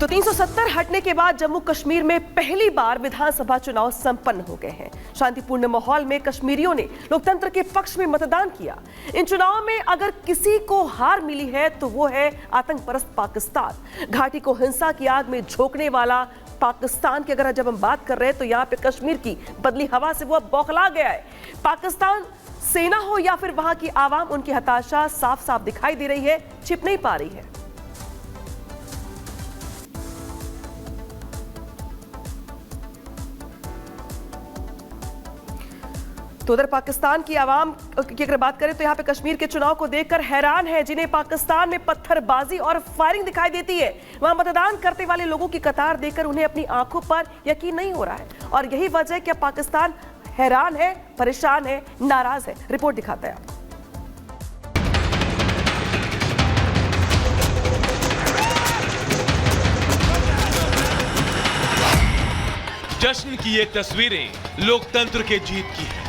तो 370 हटने के बाद जम्मू कश्मीर में पहली बार विधानसभा चुनाव संपन्न हो गए हैं। शांतिपूर्ण माहौल में कश्मीरियों ने लोकतंत्र के पक्ष में मतदान किया। इन चुनाव में अगर किसी को हार मिली है तो वो है आतंक परस्त पाकिस्तान। घाटी को हिंसा की आग में झोंकने वाला पाकिस्तान की अगर जब हम बात कर रहे हैं तो यहाँ पे कश्मीर की बदली हवा से वो बौखला गया है। पाकिस्तान सेना हो या फिर वहां की आवाम, उनकी हताशा साफ साफ दिखाई दे रही है, छिप नहीं पा रही है। तो उधर पाकिस्तान की आवाम की अगर बात करें तो यहाँ पे कश्मीर के चुनाव को देखकर हैरान है। जिन्हें पाकिस्तान में पत्थरबाजी और फायरिंग दिखाई देती है, वहां मतदान करने वाले लोगों की कतार देखकर उन्हें अपनी आंखों पर यकीन नहीं हो रहा है। और यही वजह है कि पाकिस्तान हैरान है, परेशान है, नाराज है। रिपोर्ट दिखाते हैं। जश्न की ये तस्वीरें लोकतंत्र के जीत की है,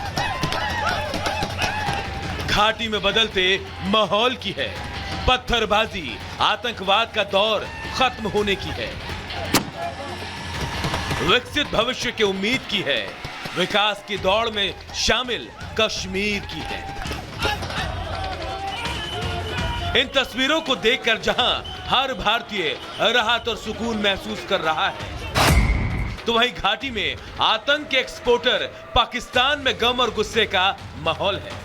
घाटी में बदलते माहौल की है, पत्थरबाजी आतंकवाद का दौर खत्म होने की है, विकसित भविष्य की उम्मीद की है, विकास की दौड़ में शामिल कश्मीर की है। इन तस्वीरों को देखकर जहां हर भारतीय राहत और सुकून महसूस कर रहा है, तो वहीं घाटी में आतंक के एक्सपोर्टर पाकिस्तान में गम और गुस्से का माहौल है।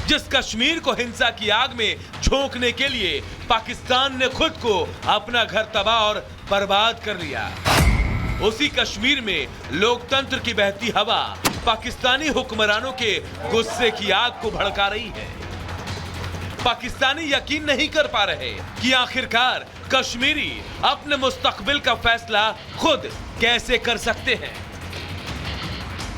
जिस कश्मीर को हिंसा की आग में झोंकने के लिए पाकिस्तान ने खुद को अपना घर तबाह और बर्बाद कर लिया, उसी कश्मीर में लोकतंत्र की बहती हवा पाकिस्तानी हुक्मरानों के गुस्से की आग को भड़का रही है। पाकिस्तानी यकीन नहीं कर पा रहे कि आखिरकार कश्मीरी अपने मुस्तकबिल का फैसला खुद कैसे कर सकते हैं।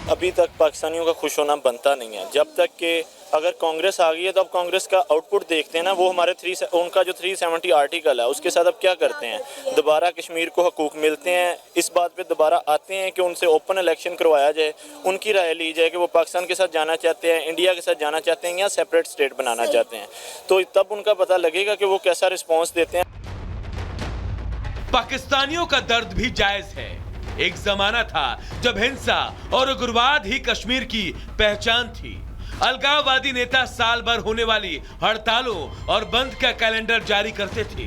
अभी तक पाकिस्तानियों का खुश होना बनता नहीं है। जब तक कि अगर कांग्रेस आ गई है तो अब कांग्रेस का आउटपुट देखते हैं ना, वो हमारे उनका जो 370 आर्टिकल है उसके साथ अब क्या करते हैं, दोबारा कश्मीर को हकूक मिलते हैं। इस बात पे दोबारा आते हैं कि उनसे ओपन इलेक्शन करवाया जाए, उनकी राय ली जाए कि वो पाकिस्तान के साथ जाना चाहते हैं, इंडिया के साथ जाना चाहते हैं या सेपरेट स्टेट बनाना चाहते हैं। तो तब उनका पता लगेगा कि वो कैसा रिस्पॉन्स देते हैं। पाकिस्तानियों का दर्द भी जायज है। एक जमाना था जब हिंसा और उग्रवाद ही कश्मीर की पहचान थी। अलगाववादी नेता साल भर होने वाली हड़तालों और बंद का कैलेंडर जारी करते थे।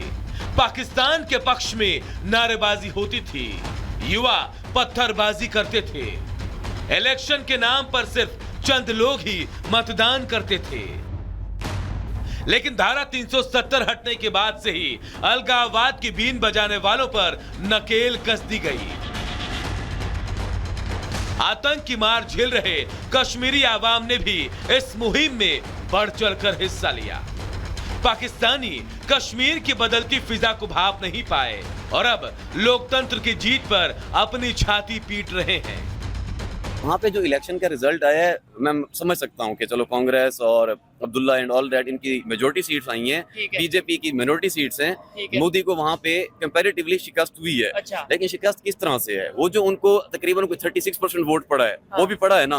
पाकिस्तान के पक्ष में नारेबाजी होती थी, युवा पत्थरबाजी करते थे। इलेक्शन के नाम पर सिर्फ चंद लोग ही मतदान करते थे। लेकिन धारा 370 हटने के बाद से ही अलगाववाद की बीन बजाने वालों पर नकेल कस दी गई। आतंक की मार झेल रहे कश्मीरी आवाम ने भी इस मुहिम में बढ़ चढ़कर हिस्सा लिया। पाकिस्तानी कश्मीर की बदलती फिजा को भाप नहीं पाए और अब लोकतंत्र की जीत पर अपनी छाती पीट रहे हैं। वहाँ पे जो इलेक्शन का रिजल्ट आया है, मैं समझ सकता हूँ कि चलो कांग्रेस और अब्दुल्ला एंड ऑल दैट, इनकी मेजोरिटी सीट्स आई हैं, बीजेपी की मिनोरिटी सीट्स हैं। मोदी को वहाँ पे कंपैरेटिवली शिकस्त हुई है। अच्छा। लेकिन शिकस्त किस तरह से है? वो जो उनको तकरीबन कोई 36% वोट पड़ा है, वो भी पड़ा है ना,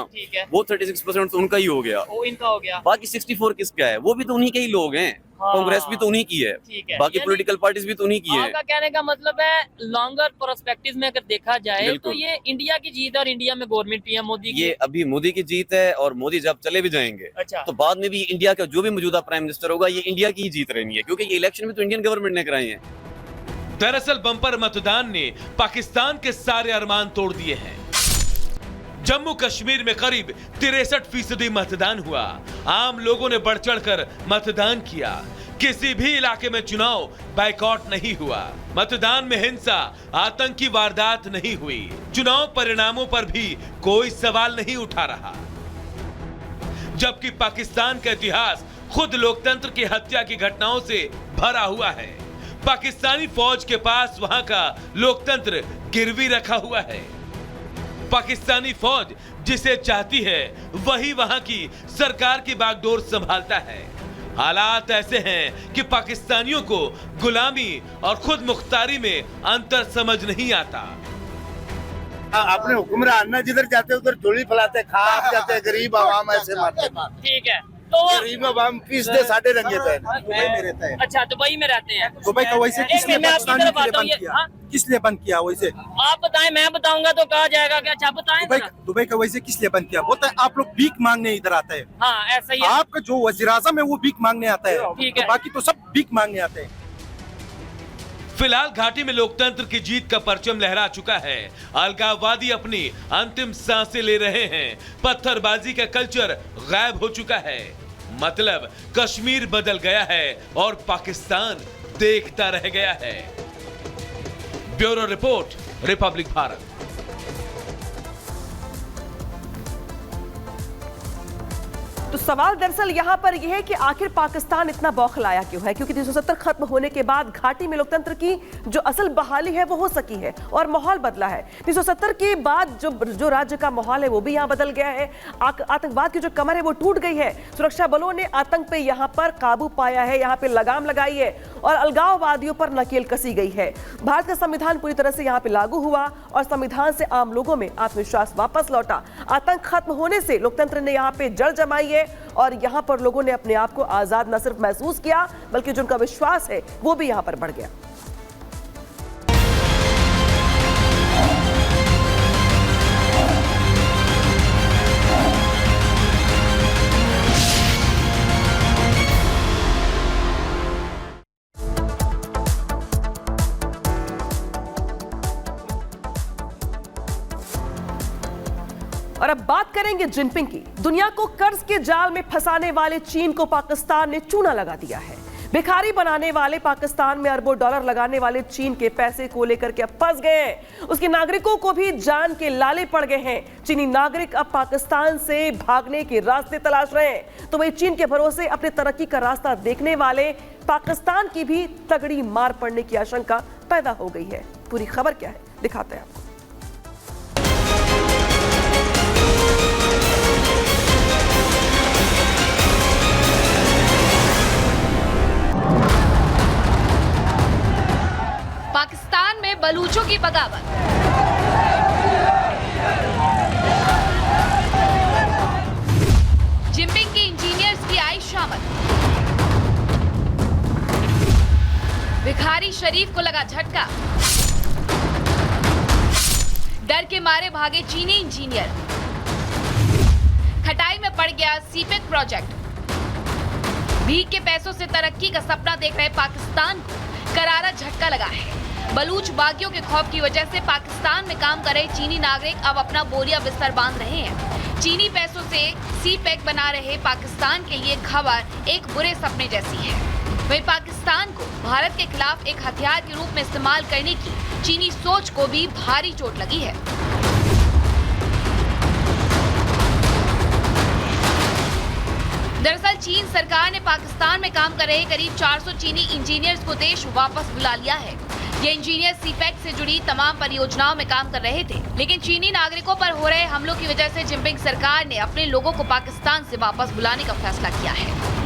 वो 36% तो उनका ही हो गया, वो इनका हो गया। बाकी 64 किसका है? वो भी तो उन्हीं के ही लोग हैं। कांग्रेस भी तो उन्हीं की है, बाकी पॉलिटिकल पार्टीज भी तो उन्हीं की है। आपका कहने का मतलब है लॉन्गर पर्सपेक्टिव में अगर देखा जाए तो ये इंडिया की जीत है और इंडिया में गवर्नमेंट भी है मोदी की। ये अभी मोदी की जीत है और मोदी जब चले भी जाएंगे, अच्छा, तो बाद में भी इंडिया का जो भी मौजूदा प्राइम मिनिस्टर होगा, ये इंडिया की ही जीत रहनी है, क्योंकि ये इलेक्शन में तो इंडियन गवर्नमेंट ने कराए हैं। दरअसल बम्पर मतदान ने पाकिस्तान के सारे अरमान तोड़ दिए हैं। जम्मू कश्मीर में करीब 63% मतदान हुआ। आम लोगों ने बढ़ चढ़कर मतदान किया। किसी भी इलाके में चुनाव बाइकॉट नहीं हुआ। मतदान में हिंसा, आतंकी वारदात नहीं हुई। चुनाव परिणामों पर भी कोई सवाल नहीं उठा रहा। जबकि पाकिस्तान का इतिहास खुद लोकतंत्र की हत्या की घटनाओं से भरा हुआ है। पाकिस्तानी फौज के पास वहां का लोकतंत्र गिरवी रखा हुआ है। पाकिस्तानी फौज जिसे चाहती है वही वहां की सरकार की बागडोर संभालता है। हालात ऐसे हैं कि पाकिस्तानियों को गुलामी और खुद मुख्तारी में अंतर समझ नहीं आता। अपने हुक्मरान ना जिधर जाते उधर झोली फैलाते, खा जाते, गरीब आवाम ऐसे मारते। ठीक है, तो वो गरीबों हम फीस दे साढ़े रंगे थे दुबई में रहता है। अच्छा दुबई में रहते हैं। दुबई का वैसे किस लिए मैं आपकी पाकिस्तान तरफ के लिए आता हूँ बंद ये, किया? हाँ? किस लिए बंद किया वैसे? आप बताएं, मैं बताऊंगा तो कहा जाएगा क्या? अच्छा बताएं दुबई जरा। दुबई का वैसे किस लिए बंद किया? बोलता है आप लोग भीख मांगने इधर आता है। हाँ ऐसा ही है। आपका जो वजीर आजम है वो भीख मांगने आता है, ठीक तो है। बाकी तो सब भीख मांगने आते हैं। फिलहाल घाटी में लोकतंत्र की जीत का परचम लहरा चुका है। अलगाववादी अपनी अंतिम सांसें ले रहे हैं। पत्थरबाजी का कल्चर गायब हो चुका है। मतलब कश्मीर बदल गया है और पाकिस्तान देखता रह गया है। Bureau report, Republic Bharat. तो सवाल दरअसल यहाँ पर यह है कि आखिर पाकिस्तान इतना बौखलाया क्यों है? क्योंकि 370 खत्म होने के बाद घाटी में लोकतंत्र की जो असल बहाली है वो हो सकी है और माहौल बदला है। 370 के बाद जो राज्य का माहौल है वो भी यहाँ बदल गया है। आतंकवाद की जो कमर है वो टूट गई है। सुरक्षा बलों ने आतंक पे यहाँ पर काबू पाया है, यहाँ पे लगाम लगाई है और अलगाववादियों पर नकेल कसी गई है। भारत का संविधान पूरी तरह से यहाँ पे लागू हुआ और संविधान से आम लोगों में आत्मविश्वास वापस लौटा। आतंक खत्म होने से लोकतंत्र ने यहाँ पे जड़ जमाई है और यहां पर लोगों ने अपने आप को आजाद न सिर्फ महसूस किया बल्कि जो उनका विश्वास है वो भी यहां पर बढ़ गया। और अब बात करेंगे जिनपिंग की। दुनिया को कर्ज के जाल में फंसाने वाले चीन को पाकिस्तान ने चूना लगा दिया है। भिखारी बनाने वाले पाकिस्तान में अरबों डॉलर लगाने वाले चीन के पैसे को लेकर के अब फंस गए हैं। उसके नागरिकों को भी जान के लाले पड़ गए हैं। चीनी नागरिक अब पाकिस्तान से भागने के रास्ते तलाश रहे हैं, तो वही चीन के भरोसे अपने तरक्की का रास्ता देखने वाले पाकिस्तान की भी तगड़ी मार पड़ने की आशंका पैदा हो गई है। पूरी खबर क्या है दिखाते हैं आपको। पाकिस्तान में बलूचों की बगावत। जिनपिंग के इंजीनियर्स की आई शामत। भिखारी शरीफ को लगा झटका। डर के मारे भागे चीनी इंजीनियर। खटाई में पड़ गया सीपेक प्रोजेक्ट। भीख के पैसों से तरक्की का सपना देख रहे पाकिस्तान को करारा झटका लगा है। बलूच बागियों के खौफ की वजह से पाकिस्तान में काम कर रहे चीनी नागरिक अब अपना बोरिया बिस्तर बांध रहे हैं। चीनी पैसों से सीपेक बना रहे पाकिस्तान के लिए खबर एक बुरे सपने जैसी है। वहीं पाकिस्तान को भारत के खिलाफ एक हथियार के रूप में इस्तेमाल करने की चीनी सोच को भी भारी चोट लगी है। दरअसल चीन सरकार ने पाकिस्तान में काम कर रहे करीब 400 चीनी इंजीनियर्स को देश वापस बुला लिया है। ये इंजीनियर सीपेक से जुड़ी तमाम परियोजनाओं में काम कर रहे थे, लेकिन चीनी नागरिकों पर हो रहे हमलों की वजह से जिनपिंग सरकार ने अपने लोगों को पाकिस्तान से वापस बुलाने का फैसला किया है।